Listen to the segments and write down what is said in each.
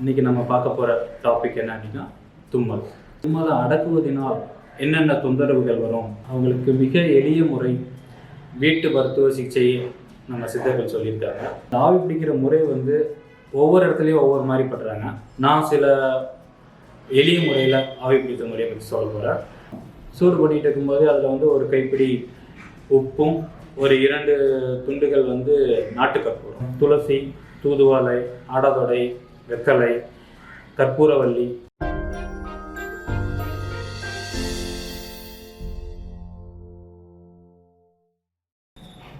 இன்றைக்கி நம்ம பார்க்க போகிற டாபிக் என்ன அப்படின்னா தும்மல். தும்மலை அடக்குவதனால் என்னென்ன தொந்தரவுகள் வரும், அவங்களுக்கு மிக எளிய முறை வீட்டு மருத்துவ சிகிச்சையை நம்ம சித்தர்கள் சொல்லியிருக்காங்க. ஆவி பிடிக்கிற முறை ஒவ்வொரு இடத்துலையும் ஒவ்வொரு மாதிரி பண்ணுறாங்க. நான் சில எளிய முறையில் ஆவி பிடித்த முறையை பற்றி சொல்ல போகிறேன். சூடு பண்ணிகிட்டு இருக்கும்போது அதில் ஒரு கைப்பிடி உப்பும் ஒரு 2 துண்டுகள் நாட்டுக்கற்பூரம், துளசி, தூதுவாழை, ஆடாதொடை, வெத்தலை, கற்பூரவள்ளி,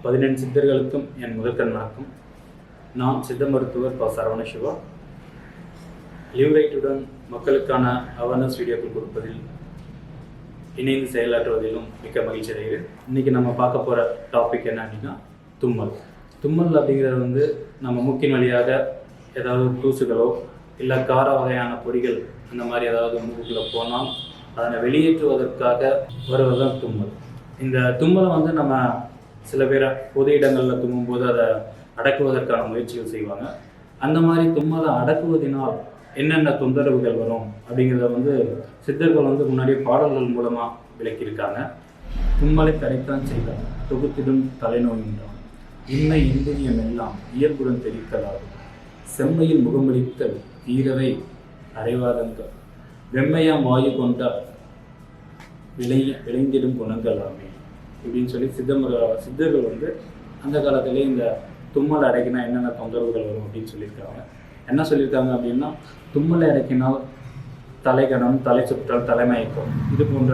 பதினெண்டு சித்தர்களுக்கும் என் முதற்கண் வணக்கம். நான் சித்த மருத்துவர் சரவணசிவா. லிவ் ரைட்டுடன் மக்களுக்கான அவேர்னஸ் வீடியோக்கள் கொடுப்பதில் இணைந்து செயலாற்றுவதிலும் மிக்க மகிழ்ச்சி அடைகிறேன். இன்றைக்கி நம்ம பார்க்க போகிற டாபிக் என்ன அப்படின்னா தும்மல். தும்மல் அப்படிங்கிறது நம்ம மூக்கின் வழியாக ஏதாவது தூசுகளோ இல்லை கார வகையான பொடிகள் அந்த மாதிரி ஏதாவது மூக்குக்குள்ளே போனால் அதனை வெளியேற்றுவதற்காக வருவதுதான் தும்மல். இந்த தும்மலை நம்ம சில பேரை பொது இடங்களில் தும்மும்போது அதை அடக்குவதற்கான முயற்சிகள் செய்வாங்க. அந்த மாதிரி தும்மலை அடக்குவதனால் என்னென்ன தொந்தரவுகள் வரும் அப்படிங்கிறத சித்தர்கள் முன்னாடியே பாடல்கள் மூலமாக விளக்கியிருக்காங்க. தும்மலை கரைத்தான் செய்தார் தொகுத்திடும் தலைநோயின்றான், இன்மை இன்புரியம் எல்லாம் இயல்புடன் தெரிவித்தலாகும், செம்மையில் முகமளித்தல் தீரவை அரைவாதங்கள், வெம்மையாம் வாயு கொண்டால் விளைந்திடும் குணங்களாமே இப்படின்னு சொல்லி சித்தர்கள் அந்த காலத்திலே இந்த தும்மல் அடைக்கினா என்னென்ன தொந்தரவுகள் வரும் அப்படின்னு சொல்லியிருக்காங்க. என்ன சொல்லியிருக்காங்க அப்படின்னா, தும்மலை அடக்கினால் தலைகணம், தலை சுற்றல், தலைமயக்கம் இது போன்ற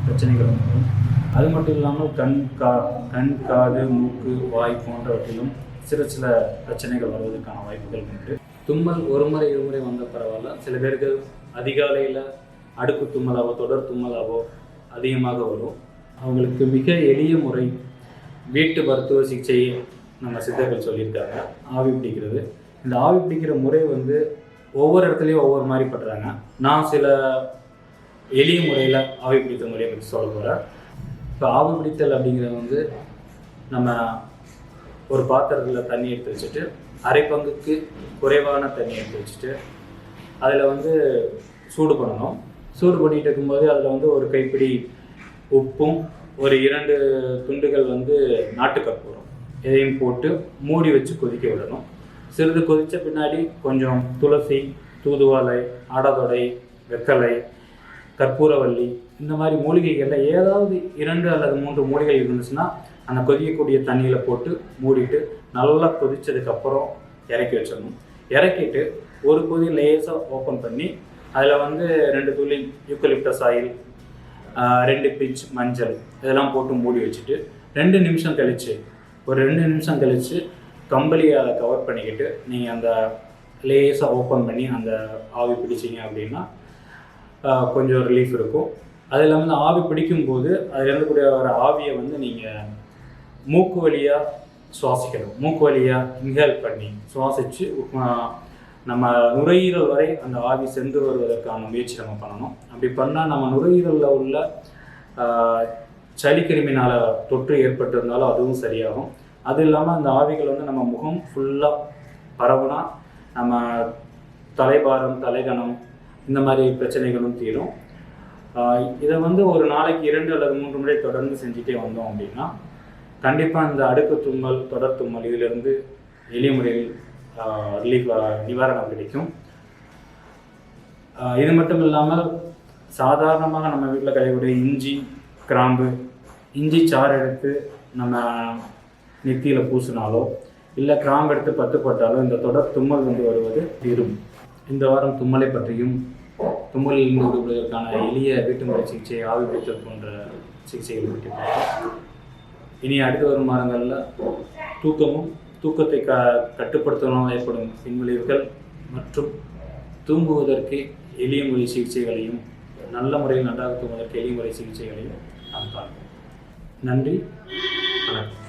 பிரச்சனைகள் வரும். அது மட்டும் இல்லாமல் கண், காது, மூக்கு, வாய் போன்றவற்றிலும் சில பிரச்சனைகள் வருவதற்கான வாய்ப்புகள் உண்டு. தும்மல் ஒரு முறை இருமுறை வந்த பரவாயில்ல. சில பேருக்கு அதிகாலையில் அடுக்கு தும்மலாவோ தொடர் தும்மலாவோ அதிகமாக வரும். அவங்களுக்கு மிக எளிய முறை வீட்டு மருத்துவ சிகிச்சையை நம்ம சித்தர்கள் சொல்லியிருக்காங்க. ஆவி பிடிக்கிறது. இந்த ஆவி பிடிக்கிற முறை ஒவ்வொரு இடத்துலையும் ஒவ்வொரு மாதிரி பண்ணுறாங்க. நான் சில எளிய முறையில் ஆவி பிடித்த முறையை பற்றி சொல்ல போகிறேன். இப்போ ஆவி பிடித்தல் அப்படிங்கிறது நம்ம ஒரு பாத்திரத்தில் தண்ணி எடுத்து வச்சுட்டு, அரை பங்குக்கு குறைவான தண்ணி எடுத்து வச்சுட்டு அதில் சூடு பண்ணணும். சூடு பண்ணிகிட்டு இருக்கும்போது அதில் ஒரு கைப்பிடி உப்பும் ஒரு 2 துண்டுகள் நாட்டுக்கற்பூரம் இதையும் போட்டு மூடி வச்சு கொதிக்க விடணும். சிறிது கொதித்த பின்னாடி கொஞ்சம் துளசி, தூதுவாழை, ஆடாதொடை, வெத்தலை, கற்பூரவள்ளி இந்த மாதிரி மூலிகைகளில் ஏதாவது 2 அல்லது 3 மூலிகைகள் இருந்துச்சுன்னா அந்த கொதிக்கக்கூடிய தண்ணியில் போட்டு மூடிட்டு நல்லா கொதித்ததுக்கப்புறம் இறக்கி வச்சிடணும். இறக்கிட்டு ஒரு கொதி லேசாக ஓப்பன் பண்ணி அதில் 2 துளி யூக்கலிப்டஸ் ஆயில், 2 பிஞ்ச் மஞ்சள் இதெல்லாம் போட்டு மூடி வச்சுட்டு 2 நிமிஷம் கழித்து கம்பளியால் கவர் பண்ணிக்கிட்டு நீங்கள் அந்த லேஸாக ஓப்பன் பண்ணி அந்த ஆவி பிடிச்சிங்க அப்படின்னா கொஞ்சம் ரிலீஃப் இருக்கும். அது இல்லாமல் ஆவி பிடிக்கும்போது அதில் இருக்கக்கூடிய ஒரு ஆவியை நீங்கள் மூக்கு வழியாக சுவாசிக்கணும். மூக்கு வழியாக இன்ஹேல் பண்ணி சுவாசித்து நம்ம நுரையீரல் வரை அந்த ஆவி சென்று வருவதற்கான முயற்சி நம்ம பண்ணணும். அப்படி பண்ணால் நம்ம நுரையீரலில் உள்ள சளிக்கிருமினால் தொற்று ஏற்பட்டிருந்தாலும் அதுவும் சரியாகும். அது இல்லாமல் அந்த ஆவிகள் நம்ம முகம் ஃபுல்லாக பரவுனா நம்ம தலைபாரம், தலைகணம் இந்த மாதிரி பிரச்சனைகளும் தீரும். இதை ஒரு நாளைக்கு 2 அல்லது 3 முறை தொடர்ந்து செஞ்சுட்டே வந்தோம் அப்படின்னா கண்டிப்பாக இந்த அடுக்கு தும்மல், தொடர் தும்மல் இதிலிருந்து எளிய முறையில் நிவாரணம் கிடைக்கும். இது மட்டும் இல்லாமல் சாதாரணமாக நம்ம வீட்டில் கிடைக்கக்கூடிய இஞ்சி, கிராம்பு, இஞ்சி சாறு எடுத்து நம்ம நெத்தியில் பூசினாலோ இல்லை கிராம்பு எடுத்து 10 போட்டாலோ இந்த தொடர் தும்மல் வருவது தீரும். இந்த வாரம் தும்மலை பற்றியும் தும்மலில் இருந்து விடுவதற்கான எளிய வீட்டுமுறை சிகிச்சை, ஆவி பிடித்தல் போன்ற சிகிச்சைகளை பற்றி பார்த்தோம். இனி அடுத்து வரும் வாரங்களில் தூக்கத்தை கட்டுப்படுத்தணும் ஏற்படும் பின்விளைவுகள் மற்றும் தூங்குவதற்கு எளிய முறை சிகிச்சைகளையும் நல்ல முறையில் நன்றாக தூங்குவதற்கு எளிய முறை சிகிச்சைகளையும் நாம் பார்ப்போம். நன்றி, வணக்கம்.